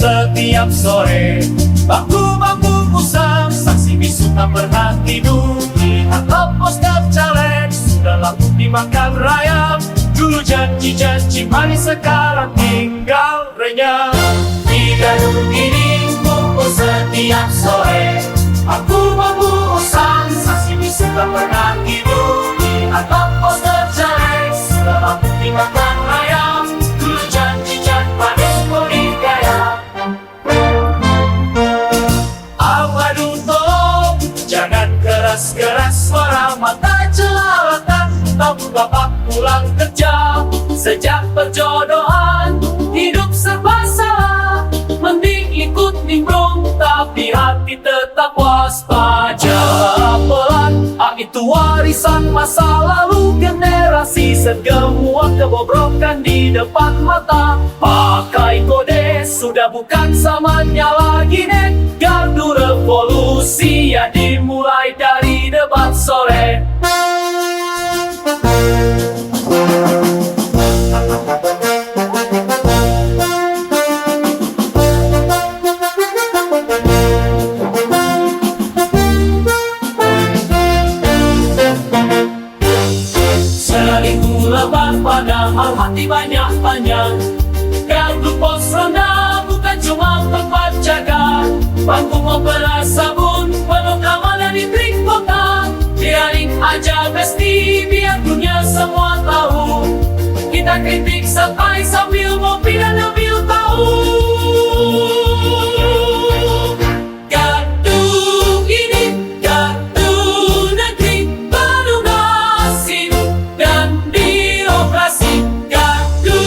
setiap sore. Bangku-bangku kusam, saksi bisu tak pernah tidur. Lihat poster caleg, sudah laku dimakan rayap. Dulu janji-janji manis, sekarang tinggal renyah. Di Gadung ini kumpul setiap sore. Bangku-bangku kusam, saksi bisu tak pernah tidur. Lihat poster caleg, sudah laku dimakan rayap. Dulu janji-janji manis bodi gaya. Awaduh tolong, jangan keras-keras suara, mata jelalatan. Tahu bapak pulang kerja, sejak perjodohan hidup serba salah. Mending ikut nimbrung, tapi hati tetap waspada. Pelan, itu warisan masa lalu generasi. Semua kebobrokan di depan mata. Pakai kode, sudah bukan zamannya lagi nek. Gardu revolusi ya dimulai dari debat sore. Selingkuh lebar padahal hati banyak-banyak. Gardu pos ronda bukan cuma tempat jaga. Bangku opera sabun penuh keamanan di trik kota. Biarin aja besti, biar dunia semua tahu. Kita kritik sampai sambil ngopi dan ambil tahu. Gardu ini, gardu negeri penuh nasib dan birokrasi. Gardu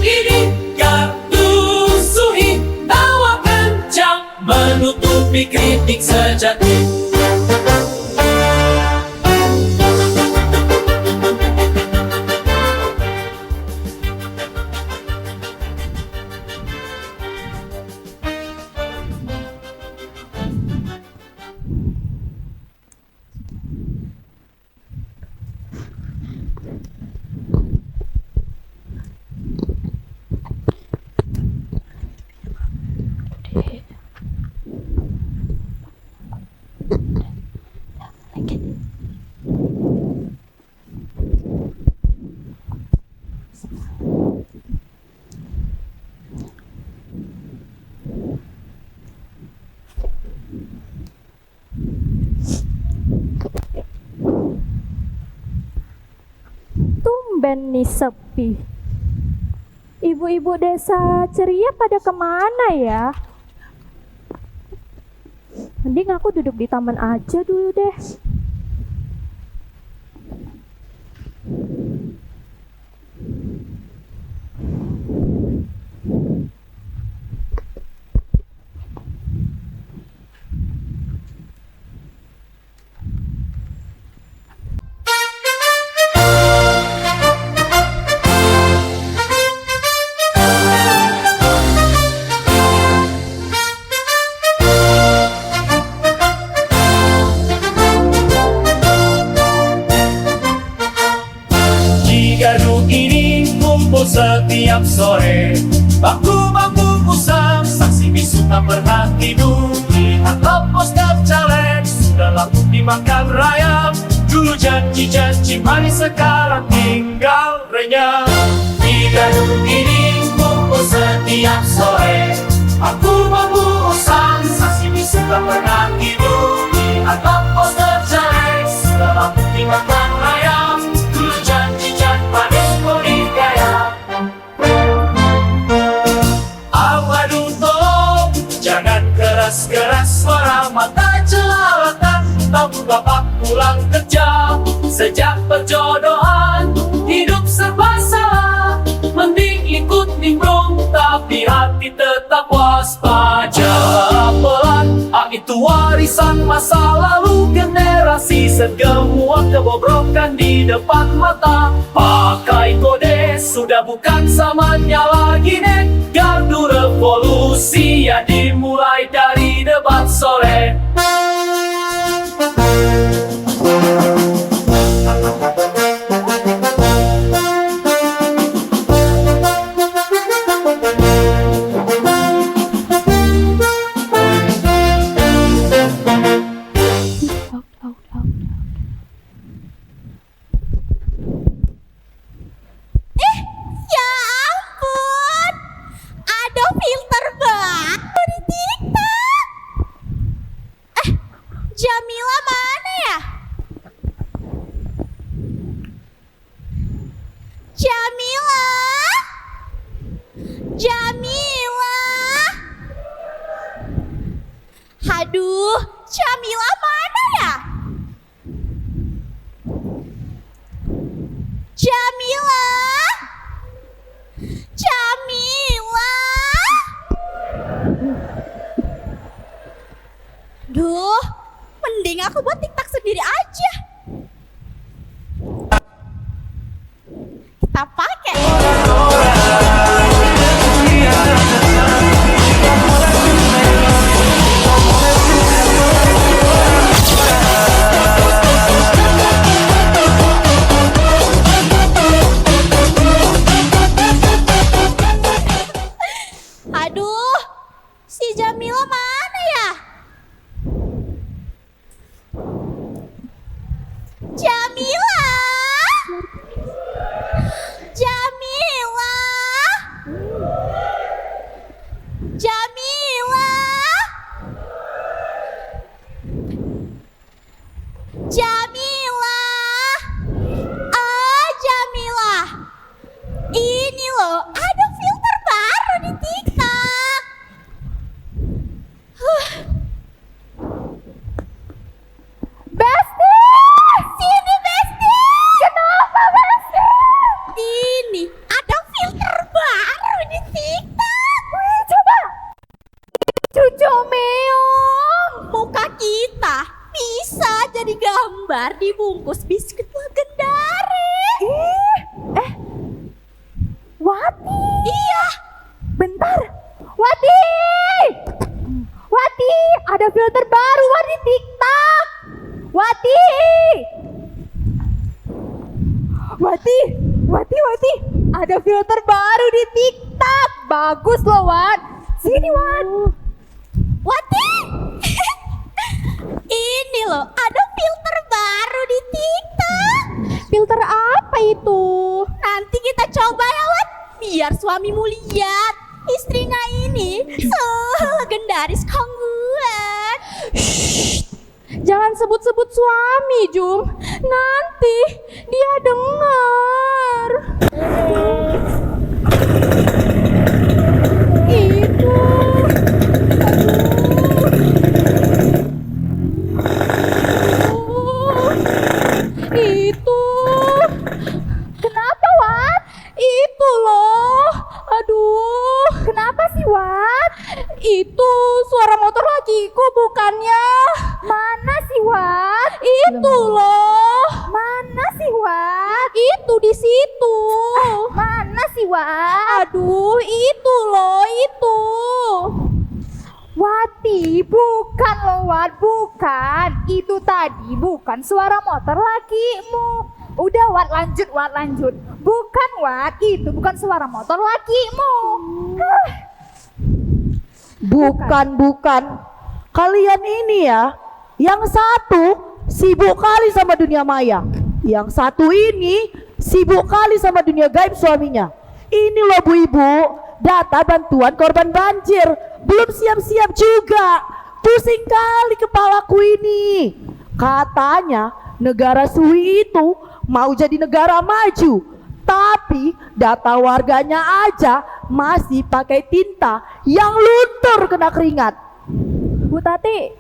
ini, gardu suhi, tawa kencang menutupi kritik sejati. Tumben nih sepi. Ibu-ibu desa ceria pada kemana ya? Mending aku duduk di taman aja dulu deh. Setiap sore, bangku-bangku kusam, saksi bisu tak pernah tidur. Lihat poster caleg, sudah laku dimakan rayap. Dulu janji-janji manis, sekarang tinggal renyah. Di Gadung ini kumpul setiap sore. Bangku-bangku kusam, saksi bisu tak pernah tidur. Lihat poster caleg, sudah laku dimakan rayap. Dulu janji-janji manis bodi gaya. Keras-keras suara, mata jelalatan. Tahu bapak pulang kerja, sejak perjodohan hidup serba salah. Mending ikut nimbrung, tapi hati tetap waspada. Pelan, itu warisan masa lalu generasi. Semua kebobrokan di depan mata. Pakai kode, sudah bukan zamannya lagi nek. Gardu revolusi ya dimulai dari debat sore. Jamila. Duh, mending aku buat TikTok sendiri aja. Kita pakai. Aduh, si Jamila mana ya? Jamila. Jamila. Jamila. Jamila. Ah, Jamila. Ini loh, ada filter baru di TikTok. Besti! Sini, Besti. Kenapa, Besti? Ini ada filter baru di TikTok. Wih, coba. Cucu meong. Muka kita bisa jadi gambar dibungkus biskuit legendari. Wati. Iya. Bentar. Wati! Wati, ada filter baru Wati di TikTok. Wati! Wati, ada filter baru di TikTok. Bagus loh, Wat. Sini, Wat. Wati. Ini loh, ada filter baru di TikTok. Filter apa itu? Nanti kita coba ya, Wat. Biar suamimu lihat istrinya ini legendaris kongguan. Jangan sebut-sebut suami, Jum. Nanti dia dengar. Itu. Itu. Kenapa, Wat? Itu loh. Aduh. Kenapa sih, Wat? Itu suara motor lakiku bukannya. Mana sih, Wat? Itu loh. Mana sih, Wat? Itu di situ. Mana sih, Wat? Aduh, itu loh, itu. Wati, bukan loh, Wat, bukan. Itu tadi bukan suara motor lakimu. Udah, Wat, lanjut, Wat, lanjut. Bukan, Wat, itu bukan suara motor lakimu. Bukan. Kalian ini ya, yang satu sibuk kali sama dunia maya, yang satu ini sibuk kali sama dunia gaib suaminya. Ini loh Bu Ibu, data bantuan korban banjir. Belum siap-siap juga. Pusing kali kepalaku ini. Katanya negara Sui itu mau jadi negara maju, tapi data warganya aja masih pakai tinta yang luntur kena keringat. Bu Tati,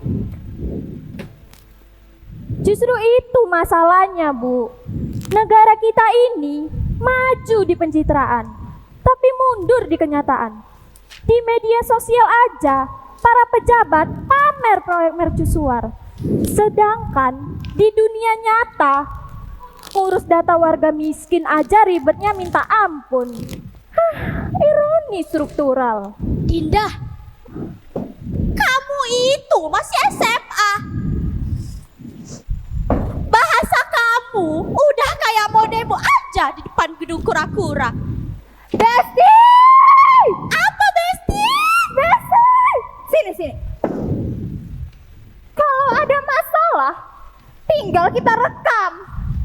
justru itu masalahnya, Bu. Negara kita ini maju di pencitraan, tapi mundur di kenyataan. Di media sosial aja, para pejabat pamer proyek mercusuar. Sedangkan di dunia nyata, urus data warga miskin aja ribetnya minta ampun. Ironi struktural. Dinda, kamu itu masih SMA. Bahasa kamu udah kayak modemu aja di depan gedung kura-kura. Besti! Apa, Besti? Besti! Sini. Kalau ada masalah, tinggal kita rekam.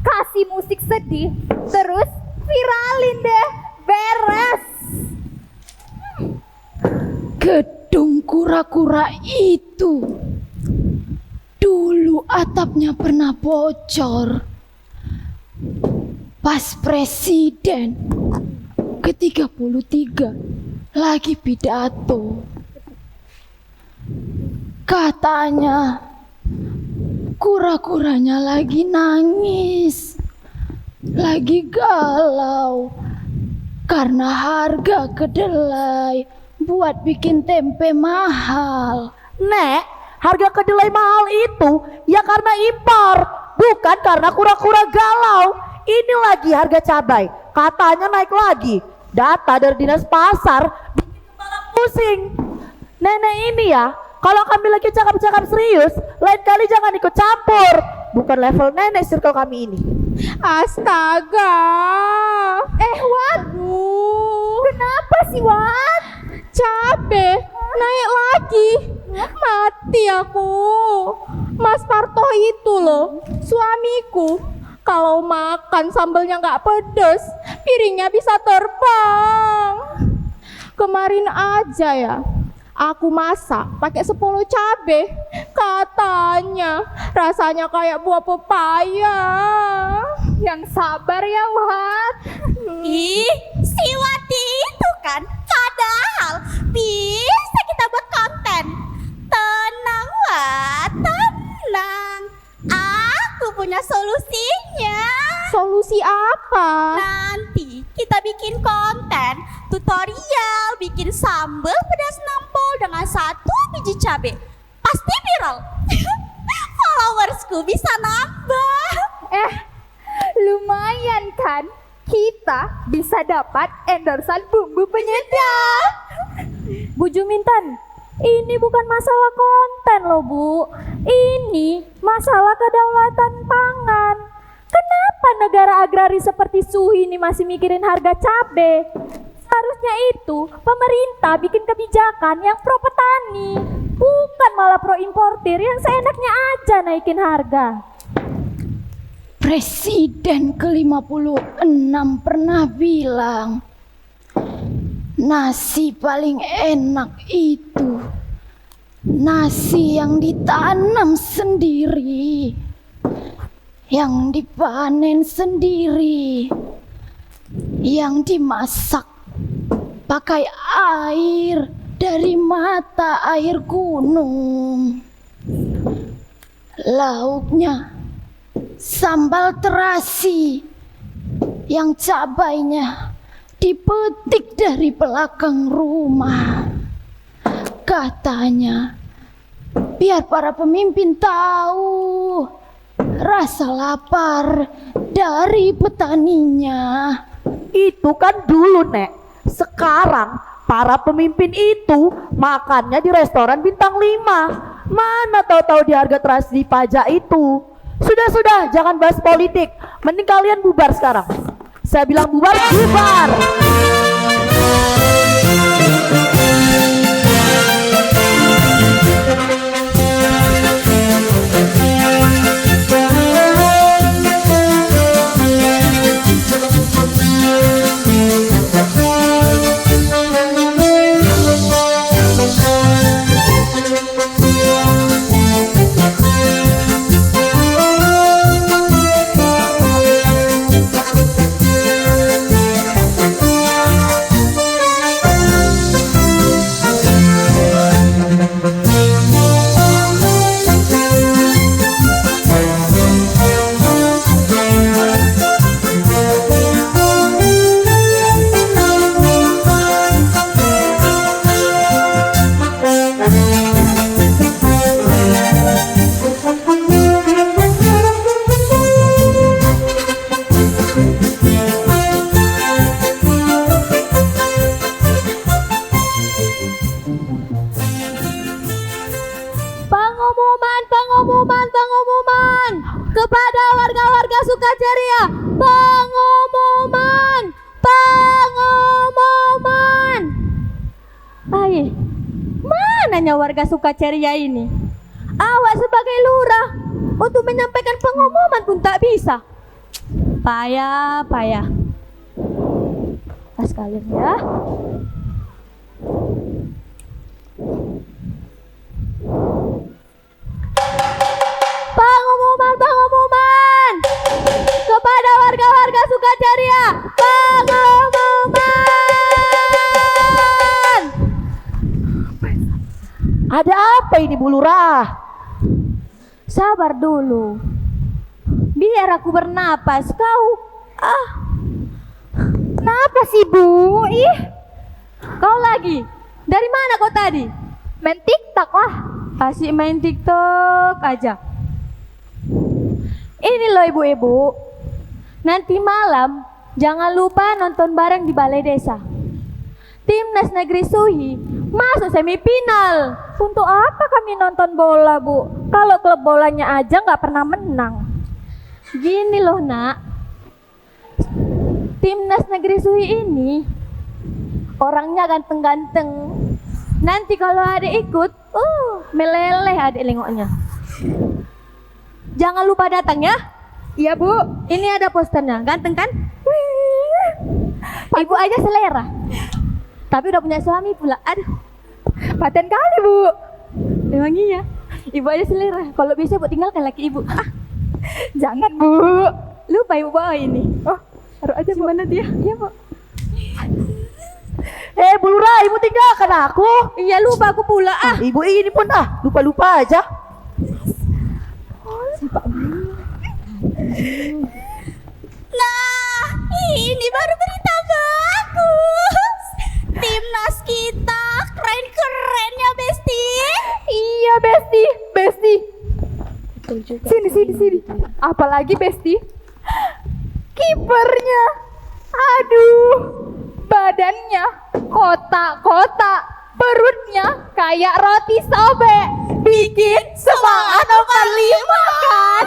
Kasih musik sedih, terus viralin deh. Beres. Gedung kura-kura itu dulu atapnya pernah bocor pas presiden ke-33 lagi pidato. Katanya kura-kuranya lagi nangis, lagi galau, karena harga kedelai buat bikin tempe mahal. Nek, harga kedelai mahal itu ya karena impor, bukan karena kura-kura galau. Ini lagi harga cabai, katanya naik lagi. Data dari dinas pasar bikin kepala pusing. Nenek ini ya, kalau kami lagi cakap-cakap serius, lain kali jangan ikut campur. Bukan level nenek circle kami ini. Astaga. Wat. Kenapa sih, Wat? Cabe naik lagi. Mati aku. Mas Parto itu loh, suamiku. Kalau makan sambelnya nggak pedes, piringnya bisa terbang. Kemarin aja ya, aku masak pakai 10 cabe. Katanya rasanya kayak buah pepaya. Yang sabar ya, Wat. Ih, si Wati itu kan padahal bisa kita buat konten. Tenang, Wat, tenang. Aku punya solusinya. Solusi apa? Nanti kita bikin konten tutorial bikin sambal pedas nampol dengan 1 biji cabe. Pasti viral. Followersku bisa nambah. Lumayan kan? Kita bisa dapat endorsan bumbu penyedap. Bu Juminten, ini bukan masalah konten loh, Bu. Ini masalah kedaulatan pangan. Kenapa negara agraris seperti Suhi ini masih mikirin harga cabai? Seharusnya itu pemerintah bikin kebijakan yang pro petani, bukan malah pro importir yang seenaknya aja naikin harga. Presiden ke-56 pernah bilang, nasi paling enak itu nasi yang ditanam sendiri, yang dipanen sendiri, yang dimasak pakai air dari mata air gunung. Lauknya sambal terasi yang cabainya dipetik dari belakang rumah. Katanya biar para pemimpin tahu rasa lapar dari petaninya. Itu kan dulu, Nek. Sekarang para pemimpin itu makannya di restoran bintang 5. Mana tahu-tahu di harga terasi di pajak itu. Sudah, jangan bahas politik. Mending kalian bubar sekarang. Saya bilang bubar, bubar. Pengumuman kepada warga-warga Sukaceria. Pengumuman. Mananya warga Sukaceria ini? Awak sebagai lurah untuk menyampaikan pengumuman pun tak bisa. Payah. Pas kalian ya. Pengumuman kepada warga-warga Sukaceria. Pengumuman. Ada apa ini, Bu Lurah? Sabar dulu. Biar aku bernapas. Kau Kenapa sih Bu? Ih, kau lagi? Dari mana kau tadi? Main TikTok lah. Asik main TikTok aja. Ini loh ibu-ibu, nanti malam jangan lupa nonton bareng di Balai Desa. Timnas Negeri Suhi masuk semifinal. Untuk apa kami nonton bola, Bu? Kalau klub bolanya aja nggak pernah menang. Gini loh nak, Timnas Negeri Suhi ini orangnya ganteng-ganteng. Nanti kalau adik ikut, meleleh adik lengoknya. Jangan lupa datang ya. Iya Bu, ini ada posternya, ganteng kan? Ibu aja selera. Tapi udah punya suami pula. Aduh, paten kali Bu. Memang iya, ibu aja selera. Kalau bisa Bu tinggalkan laki ibu. Jangan Bu, lupa ibu bawa ini. Oh, taruh aja Bu. Mana dia? Iya Bu. Bu Lurah, ibu tinggalkan aku. Iya lupa aku pula. Ibu ini pun lupa-lupa aja. Nah, ini baru berita bagus. Timnas kita keren-keren ya, Besti. Iya Besti, Besti. Sini. Apalagi Besti, kipernya. Aduh, badannya kotak-kotak, perutnya kayak roti sobek. Bikin semangat 45 kan?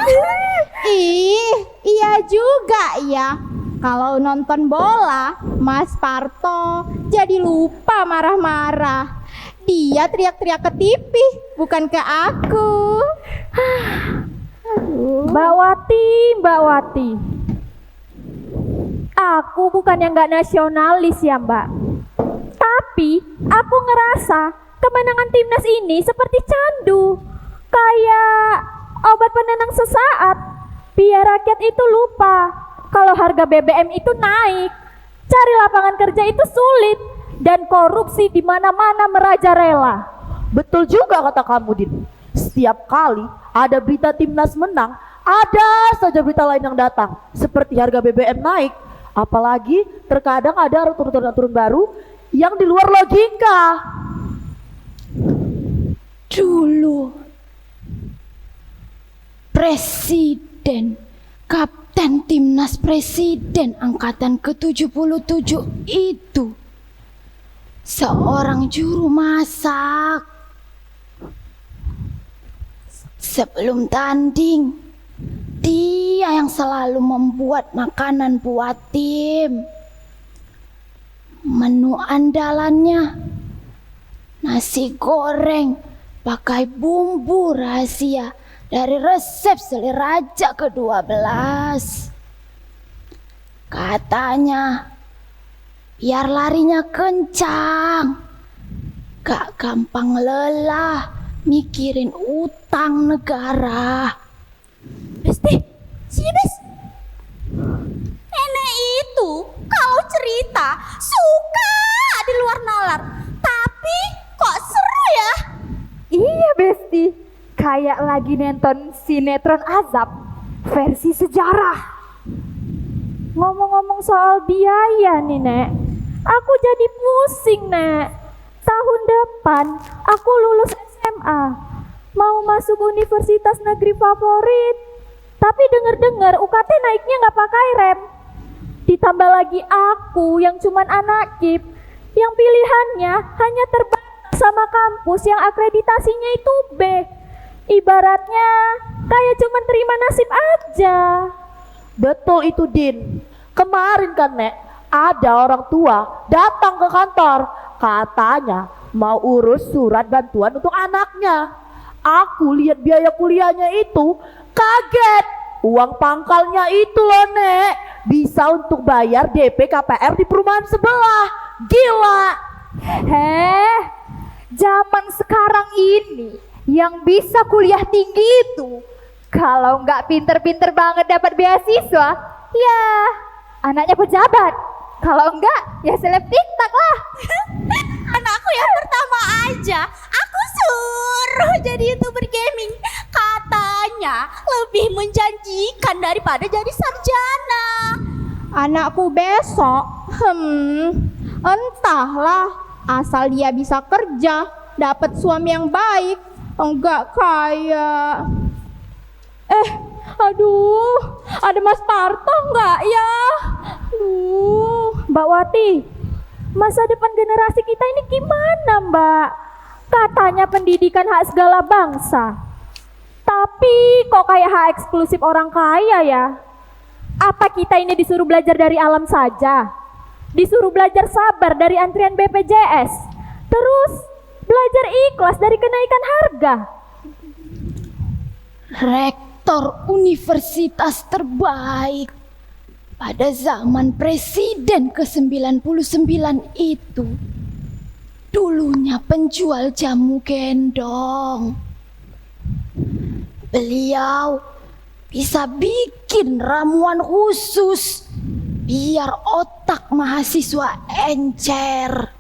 Iya juga ya. Kalau nonton bola, Mas Parto jadi lupa marah-marah. Dia teriak-teriak ke TV, bukan ke aku. Mbak Wati. Aku bukan yang gak nasionalis ya Mbak. Tapi aku ngerasa kemenangan timnas ini seperti candu. Kayak obat penenang sesaat. Biar rakyat itu lupa kalau harga BBM itu naik. Cari lapangan kerja itu sulit. Dan korupsi di mana-mana merajalela. Betul juga kata kamu, Din. Setiap kali ada berita timnas menang, ada saja berita lain yang datang. Seperti harga BBM naik. Apalagi terkadang ada aturan-aturan baru yang di luar logika. Dulu Presiden, Kapten Timnas Presiden Angkatan ke-77 itu seorang juru masak. Sebelum tanding, dia yang selalu membuat makanan buat tim. Menu andalannya nasi goreng pakai bumbu rahasia dari resep Sele Raja ke-12. Katanya biar larinya kencang, gak gampang lelah mikirin utang negara. Besti, sini Bes. Nenek itu kalau cerita suka di luar nalar. Tapi kok seru ya? Iya Besti, kayak lagi nonton sinetron azab versi sejarah. Ngomong-ngomong soal biaya nih Nek, aku jadi pusing Nek. Tahun depan aku lulus SMA, mau masuk universitas negeri favorit. Tapi dengar-dengar UKT naiknya nggak pakai rem. Ditambah lagi aku yang cuman anak KIP, yang pilihannya hanya terbatas sama kampus yang akreditasinya itu B. Ibaratnya kayak cuman terima nasib aja. Betul itu, Din. Kemarin kan, Nek, ada orang tua datang ke kantor. Katanya mau urus surat bantuan untuk anaknya. Aku lihat biaya kuliahnya itu, kaget. Uang pangkalnya itu loh, Nek, bisa untuk bayar DP KPR di perumahan sebelah. Gila. Zaman sekarang ini yang bisa kuliah tinggi itu kalau nggak pinter-pinter banget dapat beasiswa, ya anaknya pejabat. Kalau enggak, ya seleb TikTok lah. Anakku yang pertama aja aku suruh jadi YouTuber gaming. Katanya lebih menjanjikan daripada jadi sarjana. Anakku besok Entahlah, asal dia bisa kerja, dapat suami yang baik, enggak kaya. Aduh, ada Mas Parto enggak ya? Mbak Wati, masa depan generasi kita ini gimana, Mbak? Katanya pendidikan hak segala bangsa. Tapi kok kayak hak eksklusif orang kaya ya? Apa kita ini disuruh belajar dari alam saja? Disuruh belajar sabar dari antrian BPJS? Terus belajar ikhlas dari kenaikan harga? Rektor universitas terbaik pada zaman Presiden ke-99 itu dulunya penjual jamu gendong. Beliau bisa bikin ramuan khusus biar otak mahasiswa encer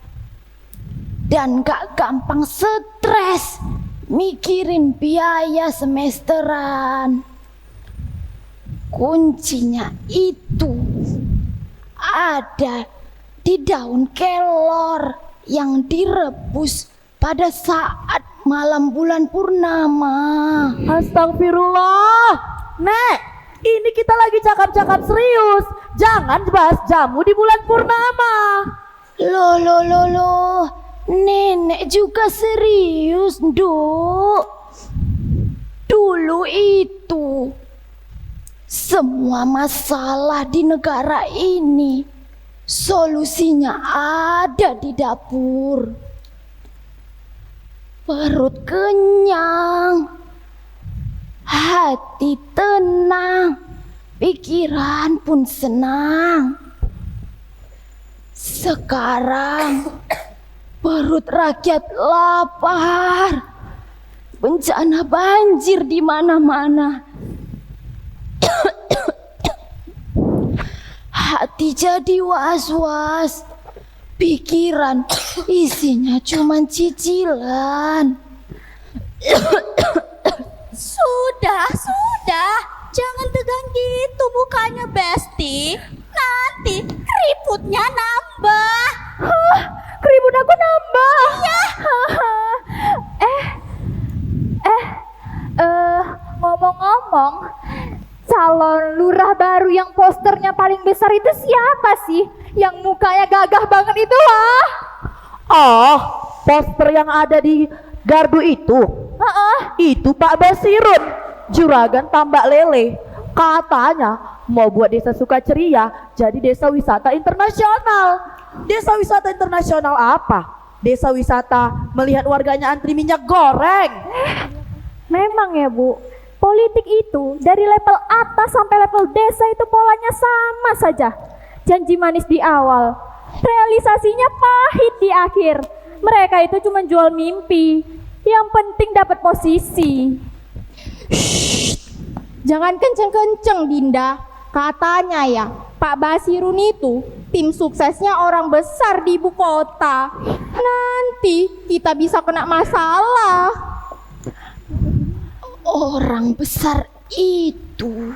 dan gak gampang stres mikirin biaya semesteran. Kuncinya itu ada di daun kelor yang direbus pada saat malam bulan purnama. Astagfirullah. Nek, ini kita lagi cakap-cakap serius. Jangan bahas jamu di bulan purnama. Loh, nenek juga serius, Duk. Dulu itu semua masalah di negara ini solusinya ada di dapur. Perut kenyang, hati tenang, pikiran pun senang. Sekarang perut rakyat lapar, bencana banjir di mana-mana. Hati jadi was-was, pikiran isinya cuman cicilan. Sudah, jangan tegang gitu mukanya, Besti. Nanti keriputnya nambah. Keribut aku nambah. Iya. Ngomong-ngomong, calon lurah baru yang posternya paling besar itu siapa sih? Yang mukanya gagah banget itu, ah? Oh, poster yang ada di gardu itu. Itu Pak Basirun, juragan Tambak Lele. Katanya mau buat desa Sukaceriya jadi desa wisata internasional. Desa wisata internasional apa? Desa wisata melihat warganya antri minyak goreng. Memang ya, Bu. Politik itu dari level atas sampai level desa itu polanya sama saja. Janji manis di awal, realisasinya pahit di akhir. Mereka itu cuma jual mimpi. Yang penting dapat posisi. Jangan kenceng-kenceng, Dinda. Katanya ya, Pak Basirun itu tim suksesnya orang besar di ibu kota. Nanti kita bisa kena masalah. Orang besar itu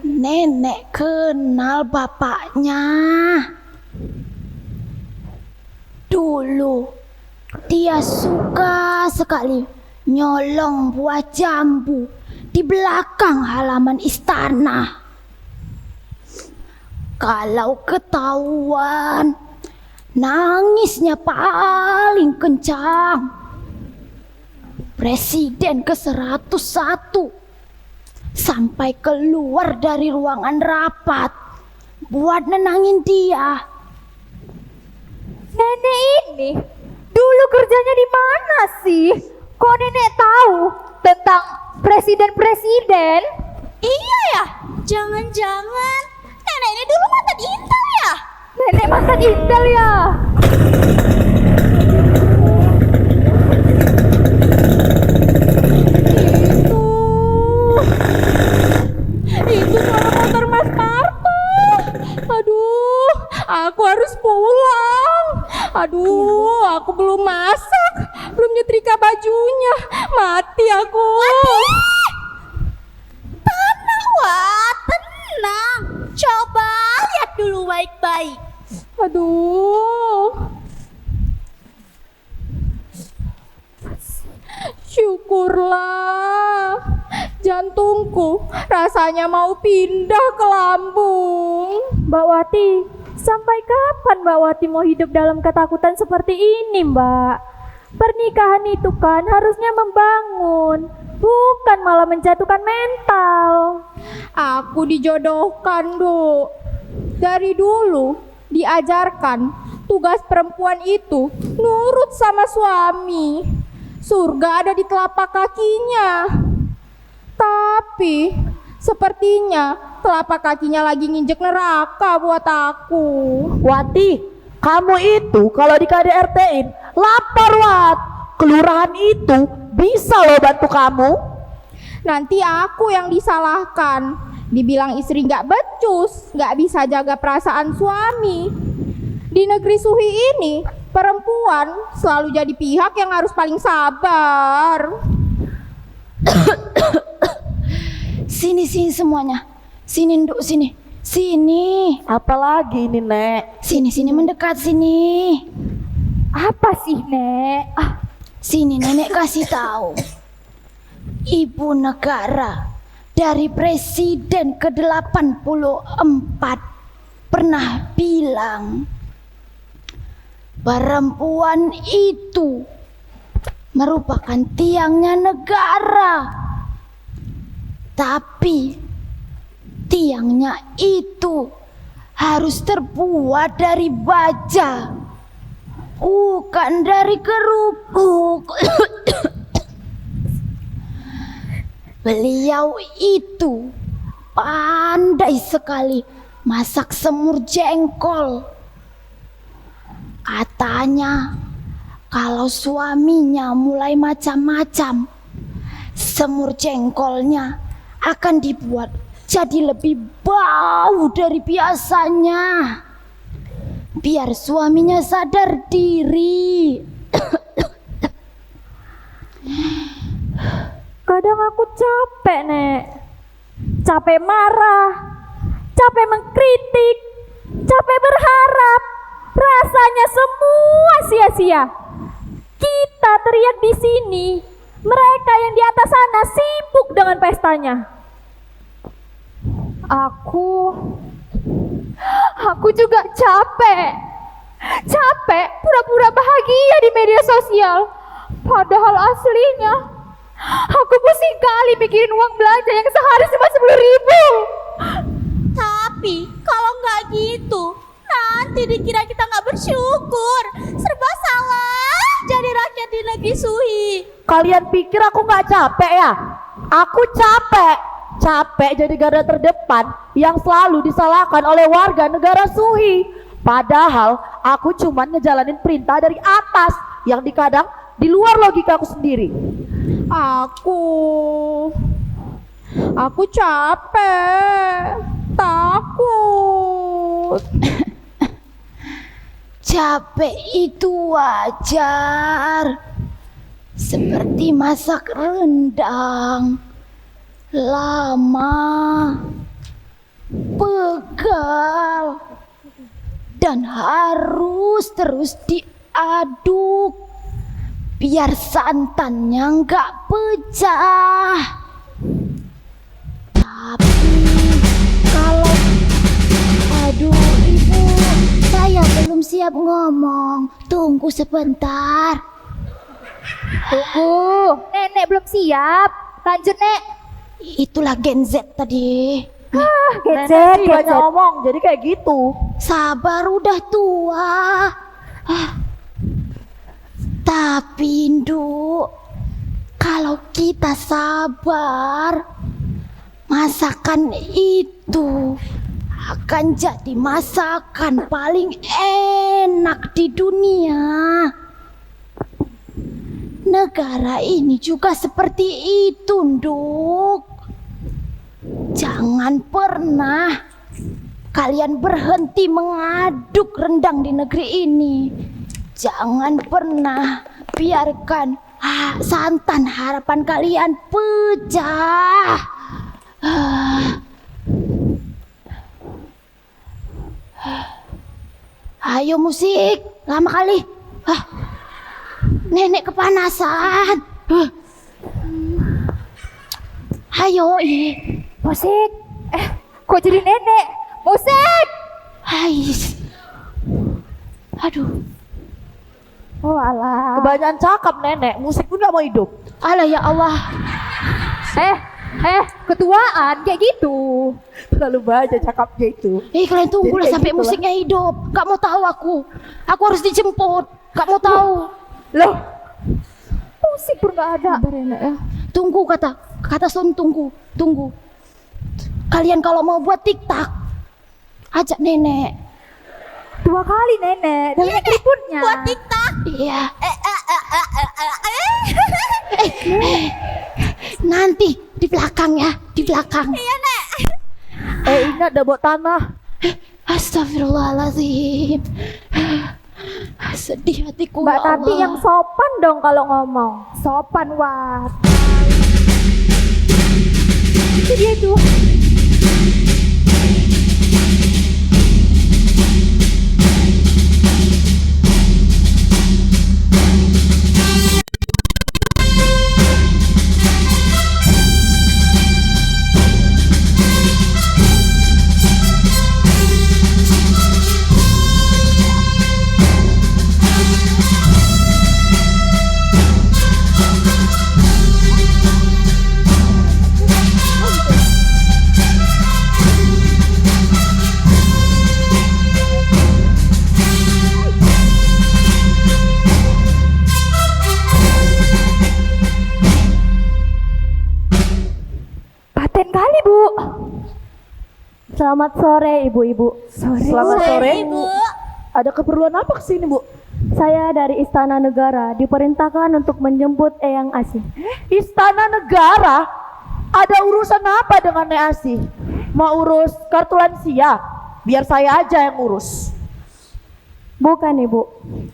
nenek kenal bapaknya. Dulu dia suka sekali nyolong buah jambu di belakang halaman istana. Kalau ketahuan, nangisnya paling kencang. Presiden ke-101 sampai keluar dari ruangan rapat buat nenangin dia. Nenek ini dulu kerjanya di mana sih? Kok nenek tahu tentang presiden-presiden? Iya ya, jangan-jangan nenek ini dulu mantan Intel ya? Nenek mantan Intel ya? Itu suara motor Mas Parto. Aduh, aku harus pulang. Aduh, aku belum masak, belum nyetrika bajunya. Mati aku. Tenang, Wak, tenang. Tenang, coba lihat dulu baik-baik. Aduh. Syukurlah. Jantungku rasanya mau pindah ke lambung. Mbak Wati, sampai kapan Mbak Wati mau hidup dalam ketakutan seperti ini, Mbak? Pernikahan itu kan harusnya membangun, bukan malah menjatuhkan mental. Aku dijodohkan, Duk. Dari dulu diajarkan tugas perempuan itu nurut sama suami. Surga ada di telapak kakinya. Tapi sepertinya telapak kakinya lagi nginjek neraka buat aku. Wati, kamu itu kalau di KDRT-in lapor, Wat. Kelurahan itu bisa loh bantu kamu. Nanti aku yang disalahkan. Dibilang istri gak becus, gak bisa jaga perasaan suami. Di negeri Suhi ini, perempuan selalu jadi pihak yang harus paling sabar. Sini semuanya. Sini, Nduk, sini. Sini. Apalagi ini, Nek? Sini mendekat sini. Apa sih, Nek? Sini nenek kasih tahu. Ibu negara dari presiden ke-84 pernah bilang perempuan itu merupakan tiangnya negara. Tapi tiangnya itu harus terbuat dari baja, bukan dari kerupuk. Beliau itu pandai sekali masak semur jengkol. Katanya kalau suaminya mulai macam-macam, semur jengkolnya akan dibuat jadi lebih bau dari biasanya, biar suaminya sadar diri. Kadang aku capek, Nek. Capek marah, capek mengkritik, capek berharap. Rasanya semua sia-sia. Kita teriak di sini, mereka yang di atas sana sibuk dengan pestanya. Aku juga capek. Capek pura-pura bahagia di media sosial. Padahal aslinya aku pusing kali mikirin uang belanja yang sehari cuma 10.000. Tapi kalau nggak gitu, nanti dikira kita nggak bersyukur. Serba salah jadi rakyat di negeri Suhi. Kalian pikir aku nggak capek ya? Aku capek. Capek jadi garda terdepan yang selalu disalahkan oleh warga negara Suhi. Padahal aku cuma ngejalanin perintah dari atas yang dikadang di luar logika aku sendiri. Aku capek, takut. Capek itu wajar. Seperti masak rendang. Lama, pegal, dan harus terus diaduk biar santannya nggak pecah. Tapi kalau ibu, saya belum siap ngomong. Tunggu sebentar. Tunggu, Nenek belum siap. Lanjut, Nek. Itulah Gen Z tadi. Nenek banyak ngomong jadi kayak gitu. Sabar, udah tua. Tapi Induk, kalau kita sabar, masakan itu akan jadi masakan paling enak di dunia. Negara ini juga seperti itu, Nduk. Jangan pernah kalian berhenti mengaduk rendang di negeri ini. Jangan pernah biarkan santan harapan kalian pecah. Ayo musik, lama kali. Nenek kepanasan. Ayo, Musik. Kok jadi nenek? Musik. Hais. Aduh, Oh alah. Kebanyakan cakap nenek, musik pun gak mau hidup. alah ya Allah. Ketuaan kayak gitu. Terlalu banyak cakapnya itu. Kalian tunggulah Jadi kayak sampai gitulah. musiknya hidup. Gak mau tahu aku. Aku harus dijemput. Gak mau tahu. Loh, Musik pun gak ada. Tunggu kata Son, tunggu. Kalian kalau mau buat TikTok, ajak nenek. 2 kali nenek. Dan keriputnya. Buat TikTok. Iya. Nanti di belakang ya, di belakang. Iya, Nek. ingat dah buat tanah. Astagfirullahaladzim. Sedih hatiku. Mbak ya Tati Allah. yang sopan dong kalau ngomong. Sopan Wat. Itu dia tuh. Paten kali Bu. Selamat sore ibu-ibu. Selamat sore. Ibu. Ada keperluan apa kesini, Bu? Saya dari Istana Negara diperintahkan untuk menjemput Eyang Asih. Istana Negara? Ada urusan apa dengan Nek Asih? Mau urus kartu lansia? Biar saya aja yang urus. Bukan Ibu,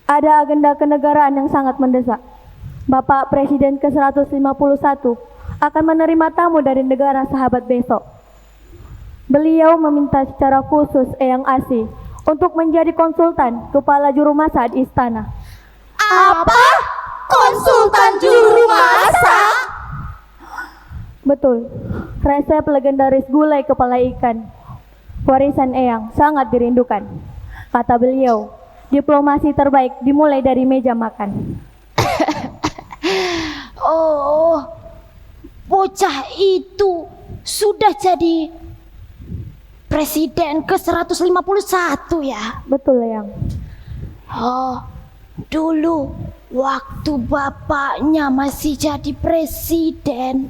ada agenda kenegaraan yang sangat mendesak. Bapak Presiden ke-151 akan menerima tamu dari negara sahabat besok. Beliau meminta secara khusus Eyang Asih untuk menjadi konsultan kepala juru masak di istana. Apa? Konsultan juru masak? Betul, resep legendaris gulai kepala ikan. Warisan Eyang sangat dirindukan. Kata beliau, diplomasi terbaik dimulai dari meja makan. Oh, bocah itu sudah jadi presiden ke-151 ya? Betul Eyang. Oh, dulu waktu bapaknya masih jadi presiden,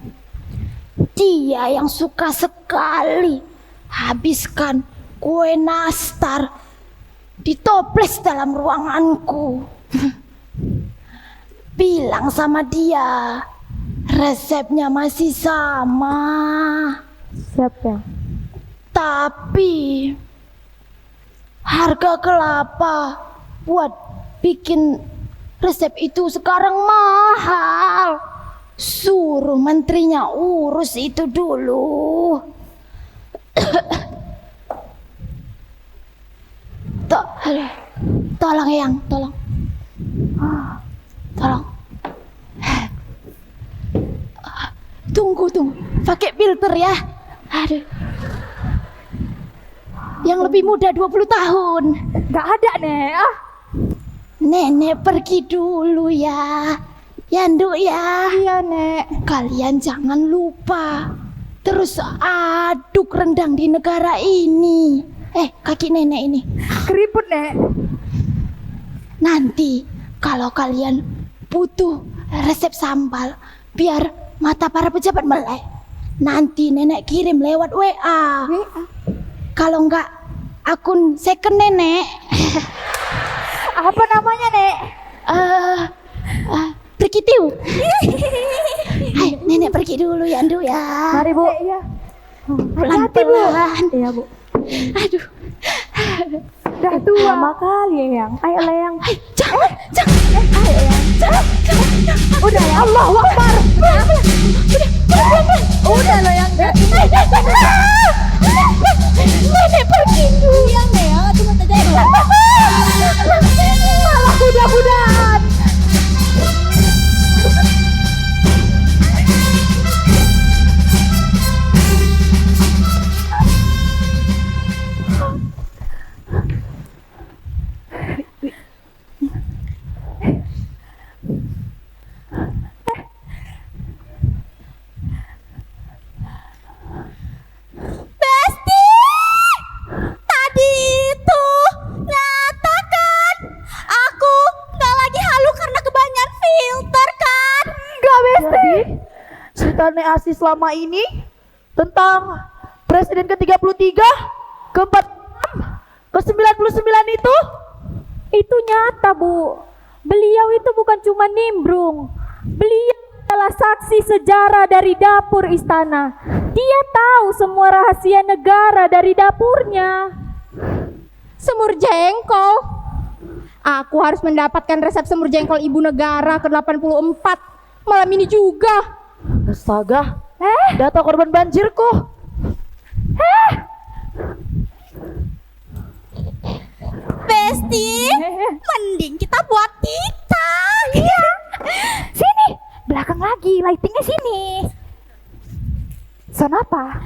dia yang suka sekali habiskan kue nastar ditoples dalam ruanganku. Bilang sama dia, resepnya masih sama. Siap Eyang. Tapi harga kelapa buat bikin resep itu sekarang mahal. Suruh menterinya urus itu dulu. Tolong Eyang, tolong. Tolong. Tunggu. Pakai filter ya. Aduh. Yang lebih muda 20 tahun. Gak ada Nek. Nenek pergi dulu ya. Ya Nduk ya. Iya Nek. Kalian jangan lupa terus aduk rendang di negara ini. Kaki nenek ini. Keriput Nek. Nanti kalau kalian butuh resep sambal biar mata para pejabat melek, nanti nenek kirim lewat WA. Kalau enggak akun second nenek. Apa namanya Nek? Pergitiu. Hai, nenek pergi dulu ya Ndu ya. Mari Bu. Iya. Pelan-pelan. Iya Bu. Aduh. Dah tua. Lama kali Eyang. Ayo Eyang. Jangan. Udah ya. Allahu Akbar. Udah lo yang Nenek pergi dulu ya Nek. Malah kuda-kudaan. Besti, tadi itu nyata kan? Aku nggak lagi halu karena kebanyakan filter kan? Enggak, Besti. Jadi cerita Nek Asi selama ini tentang presiden ke-33, ke-46, ke-99 itu Itu nyata, Bu. Beliau itu bukan cuma nimbrung. Beliau adalah saksi sejarah dari dapur istana. Dia tahu semua rahasia negara dari dapurnya. Semur jengkol. Aku harus mendapatkan resep semur jengkol ibu negara ke-84 malam ini juga. astaga, data korban banjirku. Besti, mending kita buat Tita. Sini, belakang lagi, lightingnya sini. Son apa?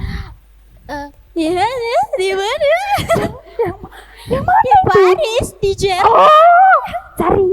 Ya, di mana? Yang mana Di itu? Paris, di Jerman. Oh, cari.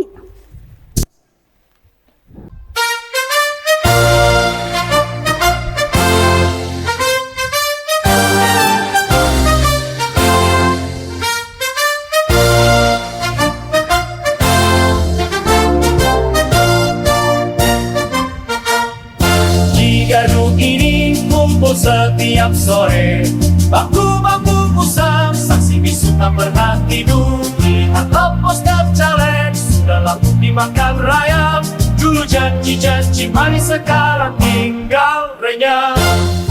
Di Gadung ini kumpul setiap sore, bangku-bangku usang, saksi bisu tak pernah tidur. Lihat postcard caleg sudah laku dimakan rayap. Dulu janji-janji manis sekarang tinggal renyah.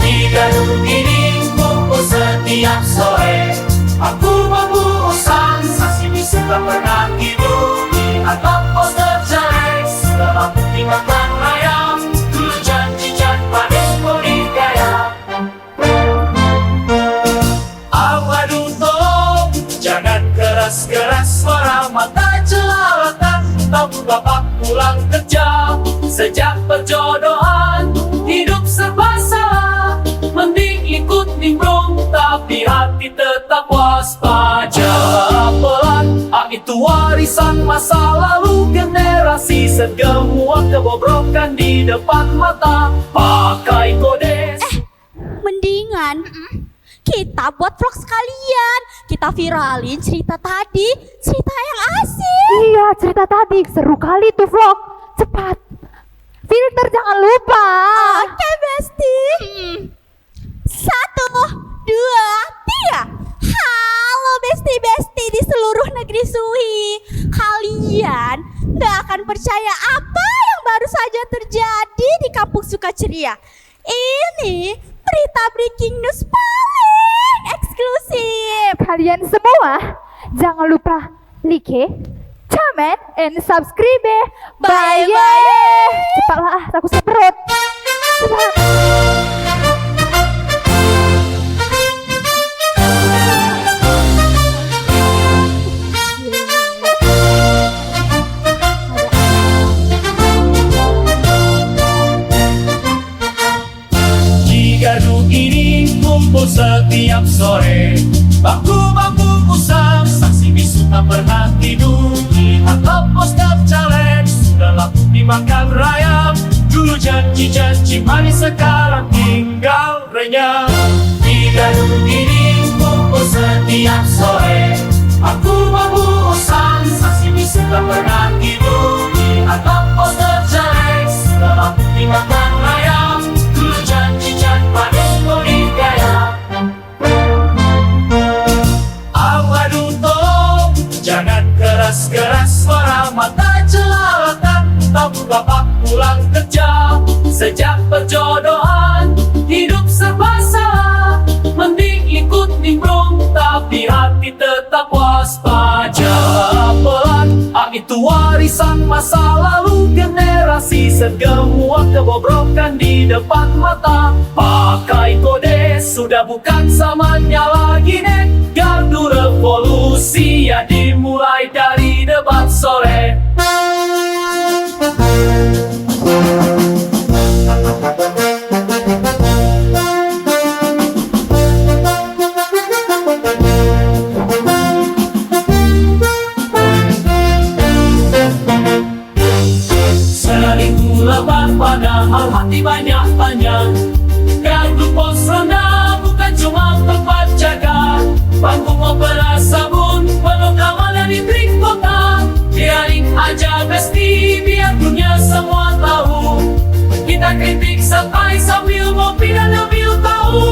Di Gadung ini kumpul setiap sore, bangku-bangku usang, saksi bisu tak pernah tidur. Lihat postcard caleg sudah laku dimakan rayap. Dulu janji-janji manis mau digayap. Aduh tolong, jangan keras-keras suara mata jelalatan. Tahu bapak pulang kerja, sejak perjodohan hidup serba salah. Mending ikut nimbrung, tapi hati tetap waspada. Pelan, itu warisan masa lalu. Generasi segemua kebobrokan di depan mata. Pakai kodes. Mendingan kita buat vlog sekalian. Kita viralin cerita tadi, cerita yang asik. Iya, cerita tadi seru kali tuh vlog. Cepat. Filter jangan lupa. Oke, Besti. 1, 2, 3. Halo Besti-Besti di seluruh negeri Suhi. Kalian gak akan percaya apa yang baru saja terjadi di Kampung Sukaceria. Ini berita breaking news paling eksklusif. Kalian semua jangan lupa like, comment, and subscribe. Bye, Bye. bye. Cepatlah, aku seperut. Cepat. Di Gadung ini kumpul setiap sore, bangku-bangku usang, saksi bisu tak pernah tidur. Lihat postcard caleg sudah laku dimakan rayap. Dulu janji-janji manis sekarang tinggal renyah. Di Gadung ini kumpul setiap sore, bangku-bangku usang, saksi bisu tak pernah tidur. Lihat postcard caleg sudah laku dimakan rayap. Dulu janji-janji manis mau digayap. Aduh tolong, jangan keras-keras suara mata jelalatan. Tahu bapak pulang kerja, sejak perjodohan hidup serba salah. Mending ikut nimbrung, tapi hati tetap waspada. Pelan, itu warisan masa lalu. Generasi segemua kebobrokan di depan mata. Pakai kode sudah bukan zamannya lagi, nek. Gardu revolusi ya di beras sabun, penuh keamanan di trik kota. Biarin aja besti, biar dunia semua tahu. Kita kritik sampai sambil ngopi dan ambil tahu.